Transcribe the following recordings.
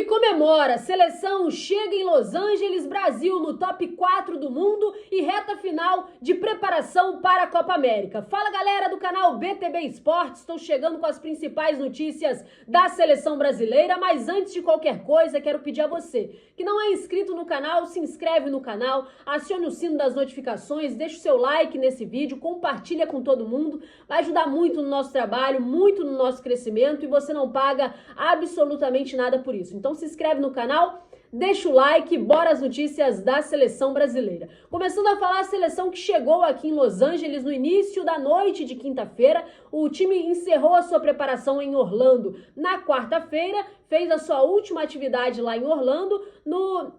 comemora. Seleção chega em Los Angeles, Brasil no top 4 do mundo e reta final de preparação para a Copa América. Fala galera do canal BTB Esportes, estou chegando com as principais notícias da seleção brasileira, mas antes de qualquer coisa quero pedir a você que não é inscrito no canal, se inscreve no canal, acione o sino das notificações, deixa o seu like nesse vídeo, compartilha com todo mundo, vai ajudar muito no nosso trabalho, muito no nosso crescimento e você não paga absolutamente nada por isso. Então se inscreve no canal, deixa o like, bora as notícias da seleção brasileira. Começando a falar a seleção que chegou aqui em Los Angeles no início da noite de quinta-feira. O time encerrou a sua preparação em Orlando na quarta-feira, fez a sua última atividade lá em Orlando.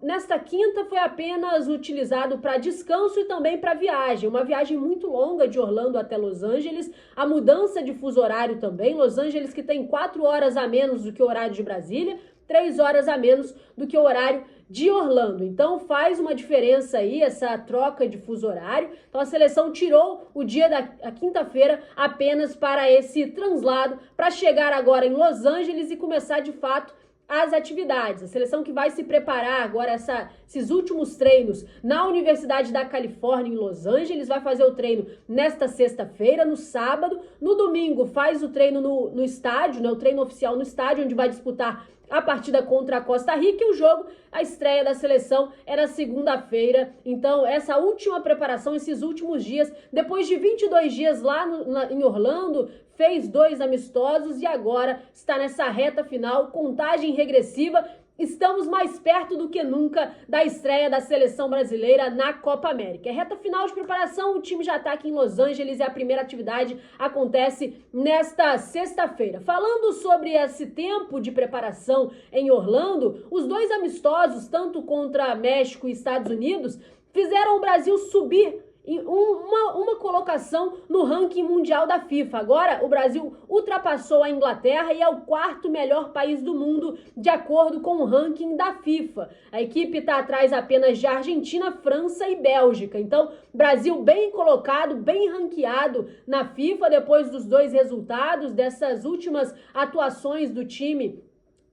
Nesta quinta foi apenas utilizado para descanso e também para viagem. Uma viagem muito longa de Orlando até Los Angeles. A mudança de fuso horário também. Los Angeles que tem 4 horas a menos do que o horário de Brasília, 3 horas a menos do que o horário de Orlando. Então faz uma diferença aí essa troca de fuso horário. Então a seleção tirou o dia da quinta-feira apenas para esse translado, para chegar agora em Los Angeles e começar de fato as atividades. A seleção que vai se preparar agora esses últimos treinos na Universidade da Califórnia em Los Angeles, vai fazer o treino nesta sexta-feira, no sábado, no domingo faz o treino no estádio, né, o treino oficial no estádio, onde vai disputar a partida contra a Costa Rica e o jogo, a estreia da seleção era segunda-feira. Então essa última preparação, esses últimos dias, depois de 22 dias lá em Orlando, fez 2 amistosos e agora está nessa reta final, contagem regressiva. Estamos mais perto do que nunca da estreia da seleção brasileira na Copa América. É reta final de preparação, o time já está aqui em Los Angeles e a primeira atividade acontece nesta sexta-feira. Falando sobre esse tempo de preparação em Orlando, os 2 amistosos, tanto contra México e Estados Unidos, fizeram o Brasil subir em uma colocação no ranking mundial da FIFA. Agora, o Brasil ultrapassou a Inglaterra e é o 4º melhor país do mundo, de acordo com o ranking da FIFA. A equipe está atrás apenas de Argentina, França e Bélgica. Então, Brasil bem colocado, bem ranqueado na FIFA, depois dos 2 resultados, dessas últimas atuações do time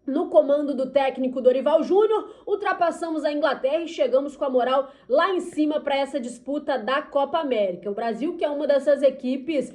no comando do técnico Dorival Júnior, ultrapassamos a Inglaterra e chegamos com a moral lá em cima para essa disputa da Copa América. O Brasil, que é uma dessas equipes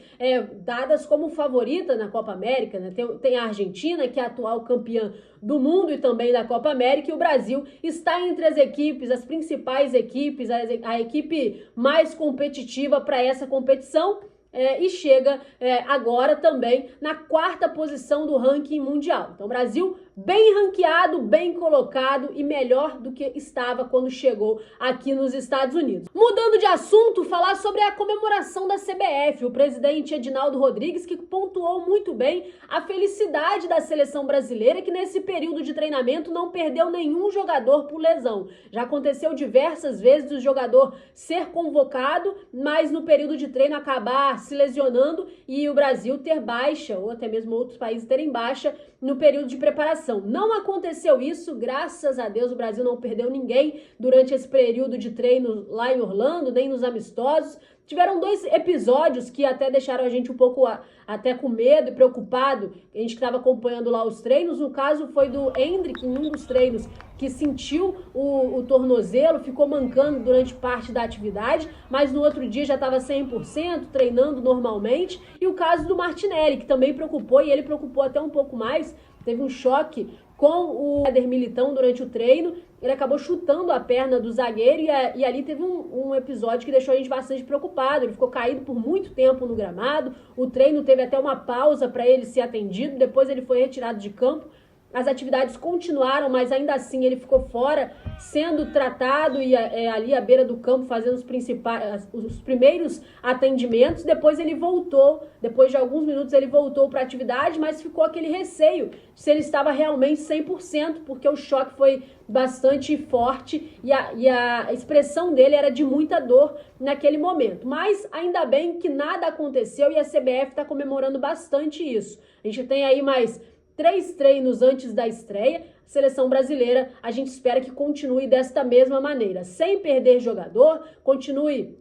dadas como favorita na Copa América, né? Tem a Argentina, que é a atual campeã do mundo e também da Copa América, e o Brasil está entre as equipes, as principais equipes, a equipe mais competitiva para essa competição. E chega agora também na 4ª posição do ranking mundial. Então, o Brasil bem ranqueado, bem colocado e melhor do que estava quando chegou aqui nos Estados Unidos. Mudando de assunto, falar sobre a comemoração da CBF. O presidente Edinaldo Rodrigues, que pontuou muito bem a felicidade da seleção brasileira, que nesse período de treinamento não perdeu nenhum jogador por lesão. Já aconteceu diversas vezes o jogador ser convocado, mas no período de treino acabar se lesionando e o Brasil ter baixa, ou até mesmo outros países terem baixa no período de preparação. Não aconteceu isso, graças a Deus o Brasil não perdeu ninguém durante esse período de treino lá em Orlando, nem nos amistosos. Tiveram 2 episódios que até deixaram a gente um pouco até com medo e preocupado, a gente que estava acompanhando lá os treinos. No caso foi do Endrick, em um dos treinos, que sentiu o tornozelo, ficou mancando durante parte da atividade, mas no outro dia já estava 100%, treinando normalmente. E o caso do Martinelli, que também preocupou, e ele preocupou até um pouco mais, teve um choque com o Éder Militão durante o treino, ele acabou chutando a perna do zagueiro e ali teve um episódio que deixou a gente bastante preocupado. Ele ficou caído por muito tempo no gramado, o treino teve até uma pausa para ele ser atendido, depois ele foi retirado de campo. As atividades continuaram, mas ainda assim ele ficou fora, sendo tratado e ali à beira do campo fazendo os primeiros atendimentos. Depois ele voltou, depois de alguns minutos ele voltou para a atividade, mas ficou aquele receio se ele estava realmente 100%, porque o choque foi bastante forte e a expressão dele era de muita dor naquele momento. Mas ainda bem que nada aconteceu e a CBF está comemorando bastante isso. A gente tem aí mais 3 treinos antes da estreia. A seleção brasileira, a gente espera que continue desta mesma maneira, sem perder jogador, continue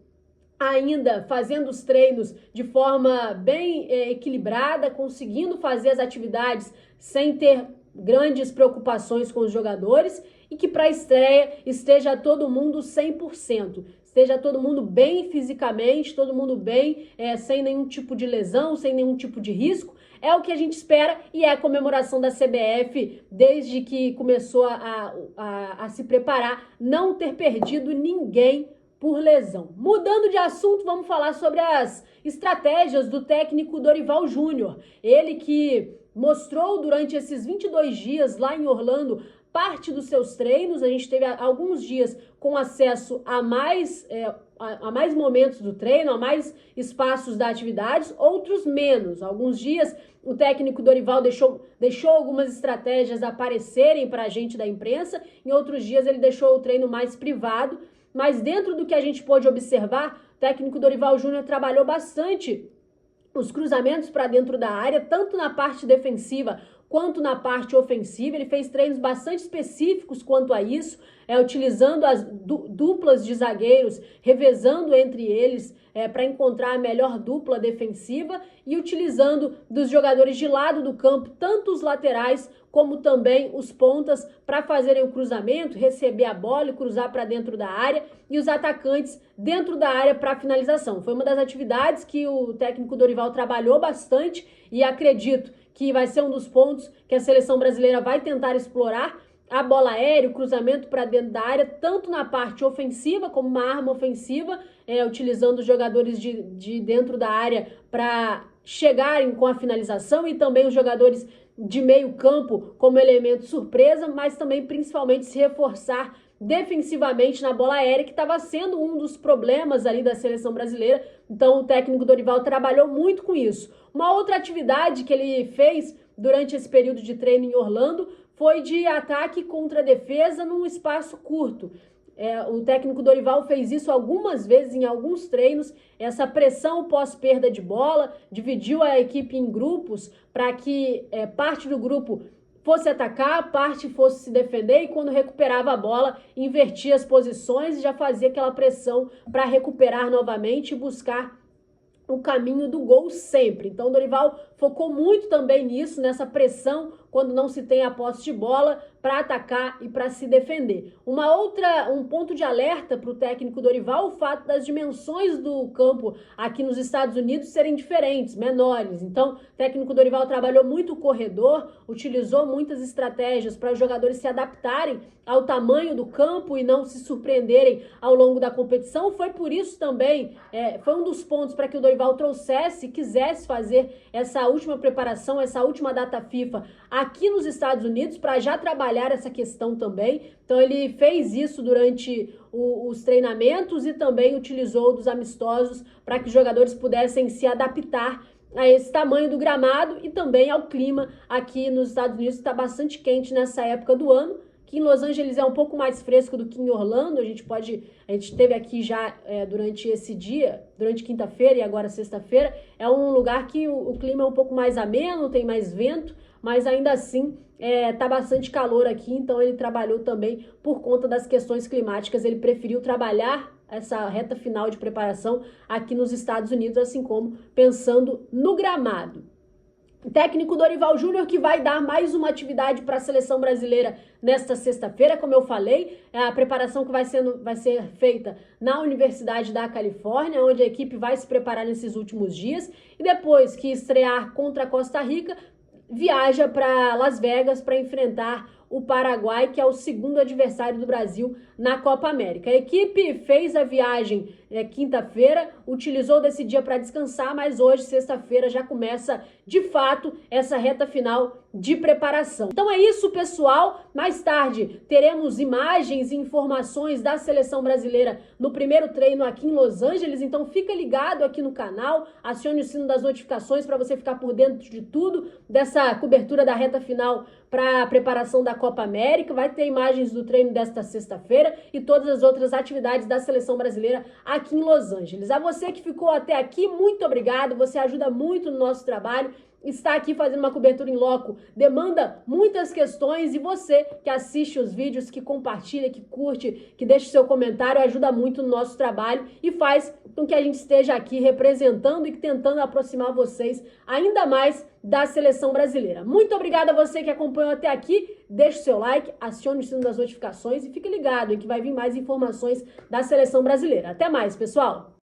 ainda fazendo os treinos de forma bem equilibrada, conseguindo fazer as atividades sem ter grandes preocupações com os jogadores e que para a estreia esteja todo mundo 100%. Esteja todo mundo bem fisicamente, todo mundo bem, sem nenhum tipo de lesão, sem nenhum tipo de risco. É o que a gente espera e é a comemoração da CBF desde que começou a se preparar, não ter perdido ninguém por lesão. Mudando de assunto, vamos falar sobre as estratégias do técnico Dorival Júnior. Ele que mostrou durante esses 22 dias lá em Orlando parte dos seus treinos. A gente teve alguns dias com acesso a mais momentos do treino, a mais espaços da atividade, outros menos. Alguns dias o técnico Dorival deixou algumas estratégias aparecerem para a gente da imprensa, em outros dias ele deixou o treino mais privado, mas dentro do que a gente pôde observar, o técnico Dorival Júnior trabalhou bastante os cruzamentos para dentro da área, tanto na parte defensiva quanto na parte ofensiva. Ele fez treinos bastante específicos quanto a isso, utilizando as duplas de zagueiros, revezando entre eles para encontrar a melhor dupla defensiva e utilizando dos jogadores de lado do campo, tanto os laterais como também os pontas, para fazerem o cruzamento, receber a bola e cruzar para dentro da área, e os atacantes dentro da área para finalização. Foi uma das atividades que o técnico Dorival trabalhou bastante e acredito que vai ser um dos pontos que a seleção brasileira vai tentar explorar: a bola aérea, o cruzamento para dentro da área, tanto na parte ofensiva como uma arma ofensiva, utilizando os jogadores de dentro da área para chegarem com a finalização, e também os jogadores de meio campo como elemento surpresa, mas também principalmente se reforçar defensivamente na bola aérea, que estava sendo um dos problemas ali da seleção brasileira. Então o técnico Dorival trabalhou muito com isso. Uma outra atividade que ele fez durante esse período de treino em Orlando foi de ataque contra defesa num espaço curto. O técnico Dorival fez isso algumas vezes em alguns treinos, essa pressão pós-perda de bola, dividiu a equipe em grupos para que parte do grupo fosse atacar, parte fosse se defender, e quando recuperava a bola, invertia as posições e já fazia aquela pressão para recuperar novamente e buscar o caminho do gol sempre. Então o Dorival focou muito também nisso, nessa pressão quando não se tem a posse de bola, para atacar e para se defender. Um ponto de alerta para o técnico Dorival: o fato das dimensões do campo aqui nos Estados Unidos serem diferentes, menores. Então o técnico Dorival trabalhou muito o corredor, utilizou muitas estratégias para os jogadores se adaptarem ao tamanho do campo e não se surpreenderem ao longo da competição. Foi por isso também, foi um dos pontos para que o Dorival quisesse fazer essa última preparação, essa última data FIFA aqui nos Estados Unidos, para já trabalhar essa questão também. Então ele fez isso durante os treinamentos e também utilizou dos amistosos para que os jogadores pudessem se adaptar a esse tamanho do gramado e também ao clima aqui nos Estados Unidos, que está bastante quente nessa época do ano. Que em Los Angeles é um pouco mais fresco do que em Orlando. A gente teve aqui já durante esse dia, durante quinta-feira e agora sexta-feira, é um lugar que o clima é um pouco mais ameno, tem mais vento, mas ainda assim tá bastante calor aqui. Então ele trabalhou também por conta das questões climáticas, ele preferiu trabalhar essa reta final de preparação aqui nos Estados Unidos, assim como pensando no gramado. O técnico Dorival Júnior, que vai dar mais uma atividade para a seleção brasileira nesta sexta-feira, como eu falei, a preparação que vai ser feita na Universidade da Califórnia, onde a equipe vai se preparar nesses últimos dias, e depois que estrear contra a Costa Rica, viaja para Las Vegas para enfrentar o Paraguai, que é o segundo adversário do Brasil na Copa América. A equipe fez a viagem quinta-feira, utilizou desse dia para descansar, mas hoje, sexta-feira, já começa de fato essa reta final de preparação. Então é isso, pessoal. Mais tarde teremos imagens e informações da seleção brasileira no primeiro treino aqui em Los Angeles, então fica ligado aqui no canal, acione o sino das notificações para você ficar por dentro de tudo, dessa cobertura da reta final para a preparação da Copa América. Vai ter imagens do treino desta sexta-feira e todas as outras atividades da seleção brasileira aqui em Los Angeles. A você que ficou até aqui, muito obrigado, você ajuda muito no nosso trabalho estar aqui fazendo uma cobertura em loco demanda muitas questões e você que assiste os vídeos, que compartilha, que curte, que deixa o seu comentário, ajuda muito no nosso trabalho e faz com que a gente esteja aqui representando e tentando aproximar vocês ainda mais da seleção brasileira. Muito obrigada a você que acompanhou até aqui. Deixe o seu like, acione o sino das notificações e fique ligado em que vai vir mais informações da seleção brasileira. Até mais, pessoal!